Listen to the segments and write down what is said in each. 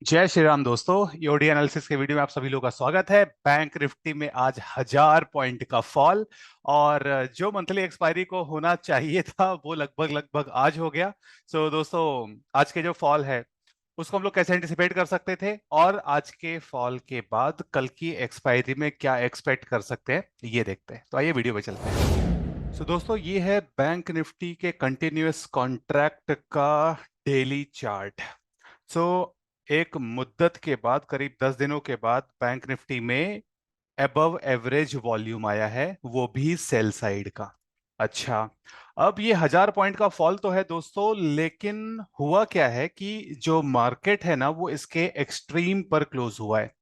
जय श्री राम दोस्तों, EOD analysis के वीडियो में आप सभी लोगों का स्वागत है। बैंक निफ्टी में आज 1000 पॉइंट का फॉल और जो मंथली एक्सपायरी को होना चाहिए था वो लगभग लगभग आज हो गया। दोस्तों, आज के जो फॉल है उसको हम लोग कैसे एंटिसिपेट कर सकते थे और आज के फॉल के बाद कल की एक्सपायरी में क्या एक्सपेक्ट कर सकते हैं ये देखते हैं। तो आइए वीडियो में चलते हैं। दोस्तों, ये है बैंक निफ्टी के कंटिन्यूअस कॉन्ट्रैक्ट का डेली चार्ट। सो एक मुद्दत के बाद, करीब 10 दिनों के बाद, बैंक निफ्टी में एबव एवरेज वॉल्यूम आया है, वो भी सेल साइड का। अच्छा, अब ये 1000 पॉइंट का फॉल तो है दोस्तों, लेकिन हुआ क्या है कि जो मार्केट है ना वो इसके एक्सट्रीम पर क्लोज हुआ है।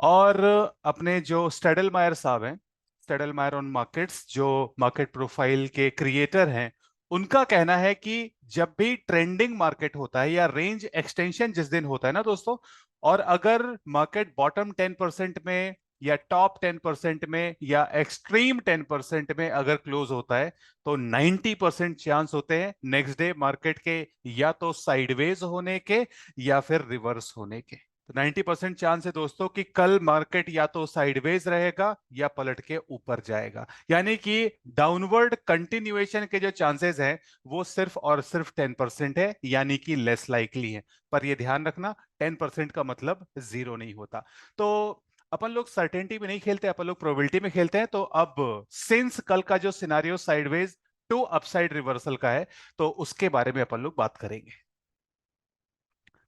और अपने जो स्टेडल मायर साहब हैं, स्टेडल मायर ऑन मार्केट्स, जो मार्केट प्रोफाइल के क्रिएटर हैं, उनका कहना है कि जब भी ट्रेंडिंग मार्केट होता है या रेंज एक्सटेंशन जिस दिन होता है ना दोस्तों, और अगर मार्केट बॉटम 10% में या टॉप 10% में या एक्सट्रीम 10% में अगर क्लोज होता है तो 90% चांस होते हैं नेक्स्ट डे मार्केट के या तो साइडवेज होने के या फिर रिवर्स होने के। तो 90% चांस है दोस्तों कि कल मार्केट या तो साइडवेज रहेगा या पलट के ऊपर जाएगा, यानी कि डाउनवर्ड कंटिन्यूएशन के जो चांसेस हैं वो सिर्फ और सिर्फ 10% है, यानी कि लेस लाइकली है। पर ये ध्यान रखना, 10% का मतलब जीरो नहीं होता। तो अपन लोग सर्टेनिटी में नहीं खेलते, अपन लोग प्रोबेबिलिटी में खेलते हैं। तो अब सिंस कल का जो scenario sideways to upside reversal का है, तो उसके बारे में अपन लोग बात करेंगे।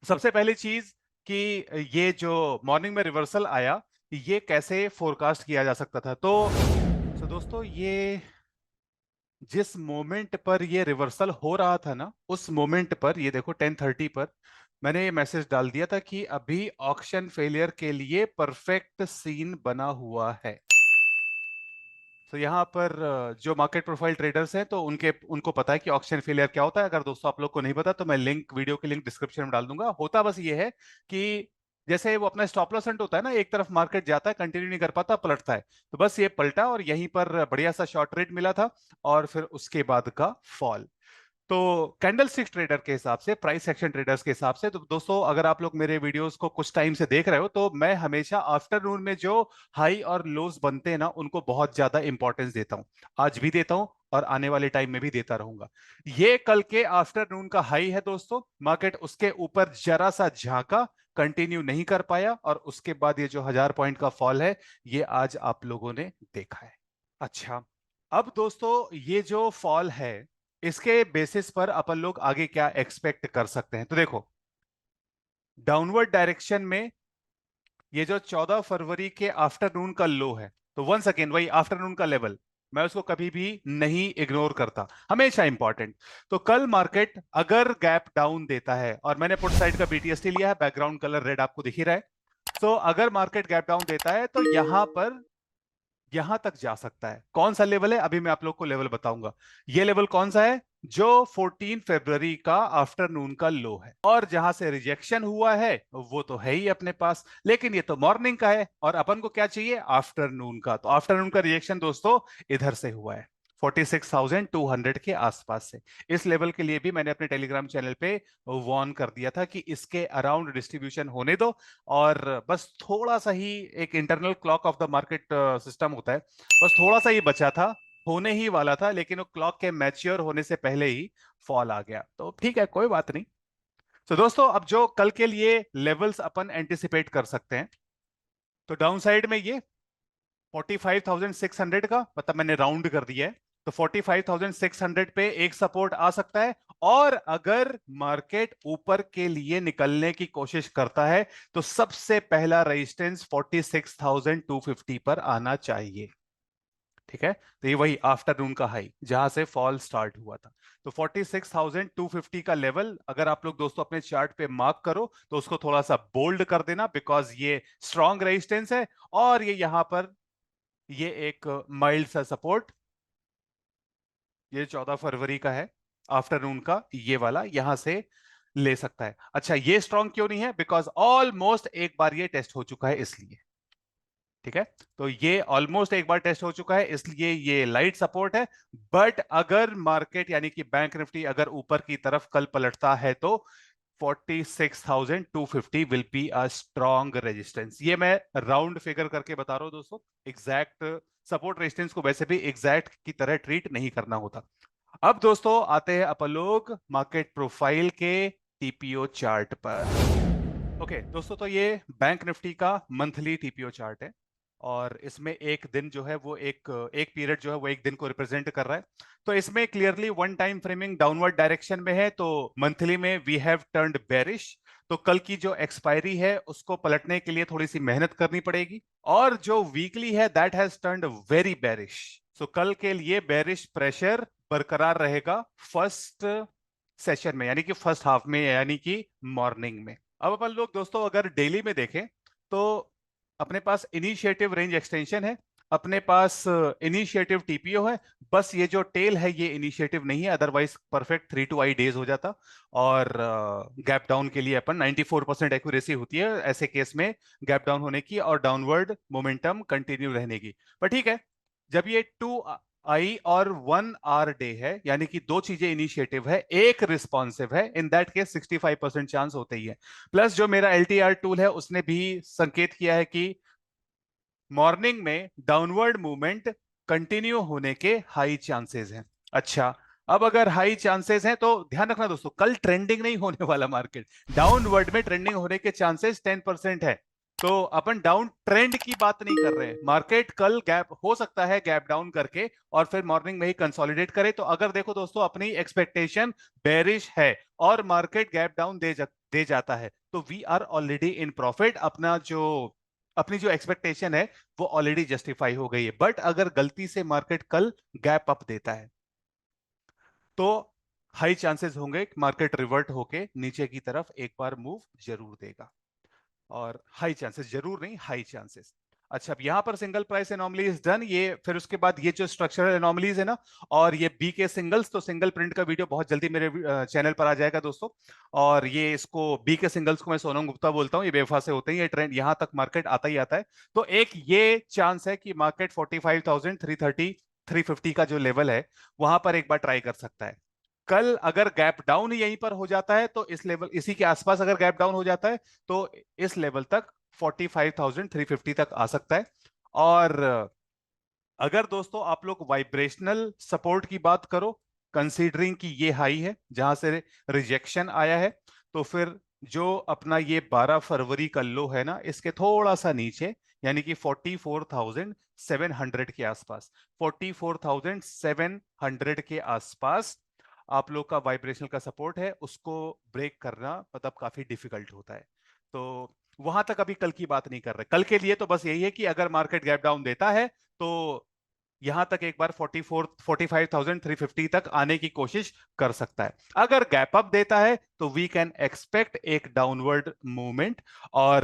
सबसे पहली चीज कि ये जो मॉर्निंग में रिवर्सल आया, ये कैसे फोरकास्ट किया जा सकता था। तो दोस्तों, ये जिस मोमेंट पर ये रिवर्सल हो रहा था ना, उस मोमेंट पर ये देखो 10:30 पर मैंने ये मैसेज डाल दिया था कि अभी ऑक्शन फेलियर के लिए परफेक्ट सीन बना हुआ है। तो यहाँ पर जो मार्केट प्रोफाइल ट्रेडर्स हैं तो उनको पता है कि ऑक्शन फेलियर क्या होता है। अगर दोस्तों आप लोग को नहीं पता तो मैं वीडियो की लिंक डिस्क्रिप्शन में डाल दूंगा। होता बस ये है कि जैसे वो अपना स्टॉप लॉस हंट होता है ना, एक तरफ मार्केट जाता है, कंटिन्यू नहीं कर पाता, पलटता है। तो बस ये पलटा और यहीं पर बढ़िया सा शॉर्ट रेट मिला था और फिर उसके बाद का फॉल। तो कैंडल स्टिक ट्रेडर के हिसाब से, प्राइस एक्शन ट्रेडर्स के हिसाब से, तो दोस्तों अगर आप लोग मेरे वीडियोस को कुछ टाइम से देख रहे हो तो मैं हमेशा आफ्टरनून में जो हाई और लोज बनते हैं ना उनको बहुत ज्यादा इंपॉर्टेंस देता हूं। आज भी देता हूं और आने वाले टाइम में भी देता रहूंगा। ये कल के आफ्टरनून का हाई है दोस्तों। मार्केट उसके ऊपर जरा सा झांका, कंटिन्यू नहीं कर पाया और उसके बाद ये जो 1000 पॉइंट का फॉल है ये आज आप लोगों ने देखा है। अच्छा, अब दोस्तों ये जो फॉल है इसके बेसिस पर अपन लोग आगे क्या एक्सपेक्ट कर सकते हैं। तो देखो, डाउनवर्ड डायरेक्शन में ये जो 14 फरवरी के आफ्टरनून का लो है, तो वंस अगेन वही आफ्टरनून का लेवल, मैं उसको कभी भी नहीं इग्नोर करता, हमेशा इंपॉर्टेंट। तो कल मार्केट अगर गैप डाउन देता है, और मैंने पुट साइड का बीटीएसटी लिया है, बैकग्राउंड कलर रेड आपको दिख ही रहा है। तो अगर मार्केट गैप डाउन देता है तो यहां पर, यहां तक जा सकता है। कौन सा लेवल है अभी मैं आप लोग को लेवल बताऊंगा। ये लेवल कौन सा है? जो 14 फरवरी का आफ्टरनून का लो है। और जहां से रिजेक्शन हुआ है वो तो है ही अपने पास, लेकिन ये तो मॉर्निंग का है और अपन को क्या चाहिए? आफ्टरनून का। तो आफ्टरनून का रिजेक्शन दोस्तों इधर से हुआ है, 46,200 के आसपास से। इस लेवल के लिए भी मैंने अपने टेलीग्राम चैनल पे वार्न कर दिया था कि इसके अराउंड डिस्ट्रीब्यूशन होने दो। और बस थोड़ा सा ही, एक internal clock of the market system होता है, बस थोड़ा सा ही बचा था, होने ही वाला था, लेकिन वो क्लॉक के मैच्योर होने से पहले ही फॉल आ गया। तो ठीक है, कोई बात नहीं। तो दोस्तों, अब जो कल के लिए लेवल्स अपन एंटिसिपेट कर सकते हैं, तो डाउन साइड में ये 45,600 का, मतलब मैंने राउंड कर दिया है, तो 45,600 पे एक सपोर्ट आ सकता है। और अगर मार्केट ऊपर के लिए निकलने की कोशिश करता है तो सबसे पहला रेजिस्टेंस 46,250 पर आना चाहिए। ठीक है, तो ये वही आफ्टरनून का हाई जहां से फॉल स्टार्ट हुआ था। तो 46,250 का लेवल अगर आप लोग दोस्तों अपने चार्ट पे मार्क करो तो उसको थोड़ा सा बोल्ड कर देना, बिकॉज ये स्ट्रॉन्ग रेजिस्टेंस है। और ये यहां पर ये एक माइल्ड सा सपोर्ट, ये 14 फरवरी का है आफ्टरनून का, ये वाला यहां से ले सकता है। अच्छा, ये स्ट्रॉन्ग क्यों नहीं है? बिकॉज ऑलमोस्ट एक बार ये टेस्ट हो चुका है, इसलिए। ठीक है, तो ये ऑलमोस्ट एक बार टेस्ट हो चुका है, इसलिए ये लाइट सपोर्ट है। बट अगर मार्केट यानी कि बैंक निफ्टी अगर ऊपर की तरफ कल पलटता है तो 46,250 will be a strong resistance. ये मैं राउंड फिगर करके बता रहा हूं दोस्तों, एग्जैक्ट सपोर्ट रेजिस्टेंस को वैसे भी एग्जैक्ट की तरह ट्रीट नहीं करना होता। अब दोस्तों आते हैं अपन लोग मार्केट प्रोफाइल के टीपीओ चार्ट पर। ओके दोस्तों, तो ये बैंक निफ्टी का मंथली टीपीओ चार्ट है और इसमें एक दिन जो है वो एक एक पीरियड जो है वो एक दिन को रिप्रेजेंट कर रहा है। तो इसमें clearly one time framing downward direction में है, तो मंथली में वी हैव टर्न्ड बेरिश। तो कल की जो एक्सपायरी है उसको पलटने के लिए थोड़ी सी मेहनत करनी पड़ेगी। और जो वीकली है that has turned very bearish. So कल के लिए बेरिश प्रेशर बरकरार रहेगा फर्स्ट सेशन में, यानी कि फर्स्ट हाफ में, यानी कि मॉर्निंग में। अब अपन लोग दोस्तों अगर डेली में देखें तो अपने पास इनिशिएटिव रेंज एक्सटेंशन है, अपने पास इनिशिएटिव टीपीओ है। बस ये जो टेल है ये इनिशिएटिव नहीं है, अदरवाइज परफेक्ट 3 to 8 डेज हो जाता। और गैप डाउन के लिए अपन 94% एक्यूरेसी होती है ऐसे केस में गैप डाउन होने की और डाउनवर्ड मोमेंटम कंटिन्यू रहने की। पर ठीक है, जब ये 2 आई और 1 आर डे है, यानी कि दो चीजें इनिशिएटिव है एक रिस्पॉन्सिव है, इन दैट केस 65% चांस होते ही है। प्लस जो मेरा एलटीआर टूल है उसने भी संकेत किया है कि मॉर्निंग में डाउनवर्ड मूवमेंट कंटिन्यू होने के हाई चांसेस हैं। अच्छा, अब अगर हाई चांसेस हैं तो ध्यान रखना दोस्तों, कल ट्रेंडिंग नहीं होने वाला मार्केट, डाउनवर्ड में ट्रेंडिंग होने के चांसेस 10% है। तो अपन डाउन ट्रेंड की बात नहीं कर रहे हैं। मार्केट कल गैप हो सकता है गैप डाउन करके और फिर मॉर्निंग में ही कंसोलिडेट करे। तो अगर देखो दोस्तों अपनी एक्सपेक्टेशन बेरिश है और मार्केट गैप डाउन दे जाता है तो we are already in profit. अपनी जो एक्सपेक्टेशन है वो ऑलरेडी जस्टिफाई हो गई है। बट अगर गलती से मार्केट कल गैप अप देता है तो हाई चांसेस होंगे मार्केट रिवर्ट होके नीचे की तरफ एक बार मूव जरूर देगा। और हाई चांसेस, जरूर नहीं, हाई चांसेस। अच्छा, अब यहां पर single price anomaly is done. ये फिर उसके बाद ये जो स्ट्रक्चरल एनॉमलीज है ना, और ये बी के सिंगल्स, तो सिंगल प्रिंट का वीडियो बहुत जल्दी मेरे चैनल पर आ जाएगा दोस्तों। और ये इसको बी के सिंगल्स को मैं सोनम गुप्ता बोलता हूँ, ये बेवफा से होते हैं, ये ट्रेंड यहां तक मार्केट आता ही आता है। तो एक ये चांस है कि मार्केट 45,330 350 का जो लेवल है वहां पर एक बार ट्राई कर सकता है। कल अगर गैप डाउन यहीं पर हो जाता है तो इस लेवल, इसी के आसपास अगर गैप डाउन हो जाता है तो इस लेवल तक 45,350 तक आ सकता है। और अगर दोस्तों आप लोग वाइब्रेशनल सपोर्ट की बात करो, कंसीडरिंग कि ये हाई है जहां से रिजेक्शन आया है, तो फिर जो अपना ये 12 फरवरी का लो है ना, इसके थोड़ा सा नीचे, यानी कि 44,700 के आसपास, 44,700 के आसपास आप लोग का वाइब्रेशनल का सपोर्ट है, उसको ब्रेक करना मतलब काफी डिफिकल्ट होता है। तो वहां तक अभी कल की बात नहीं कर रहे। कल के लिए तो बस यही है कि अगर मार्केट गैप डाउन देता है तो यहां तक एक बार 45,350 तक आने की कोशिश कर सकता है। अगर गैप अप देता है तो वी कैन एक्सपेक्ट एक डाउनवर्ड मूवमेंट। और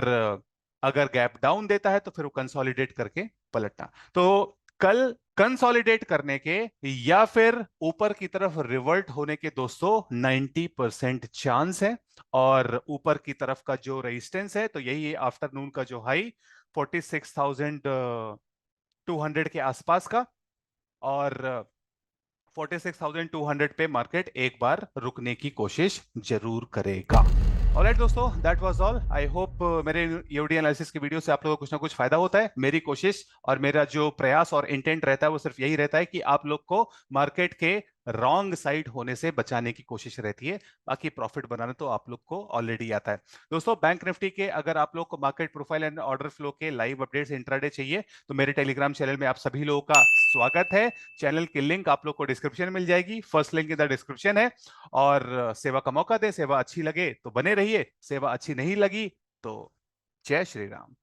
अगर गैप डाउन देता है तो फिर वो कंसोलिडेट करके पलटना। तो कल कंसोलिडेट करने के या फिर ऊपर की तरफ रिवर्ट होने के दोस्तों 90% चांस है। और ऊपर की तरफ का जो रेजिस्टेंस है तो यही है आफ्टरनून का जो हाई 46,200 के आसपास का। और 46,200 पे मार्केट एक बार रुकने की कोशिश जरूर करेगा। ऑलराइट दोस्तों, that was all. I hope मेरे ईओडी एनालिसिस की वीडियो से आप लोगों को कुछ ना कुछ फायदा होता है। मेरी कोशिश और मेरा जो प्रयास और इंटेंट रहता है वो सिर्फ यही रहता है कि आप लोग को मार्केट के रॉन्ग साइड होने से बचाने की कोशिश रहती है। बाकी प्रॉफिट बनाना तो आप लोग को ऑलरेडी आता है। दोस्तों बैंक निफ्टी के अगर आप लोग को market profile and order flow के लाइव अपडेट्स इंट्राडे चाहिए तो मेरे टेलीग्राम चैनल में आप सभी लोगों का स्वागत है। चैनल की लिंक आप लोग को डिस्क्रिप्शन में मिल जाएगी, first link in the description है। और सेवा का मौका दे, सेवा अच्छी लगे तो बने रहिए, सेवा अच्छी नहीं लगी तो जय श्री राम।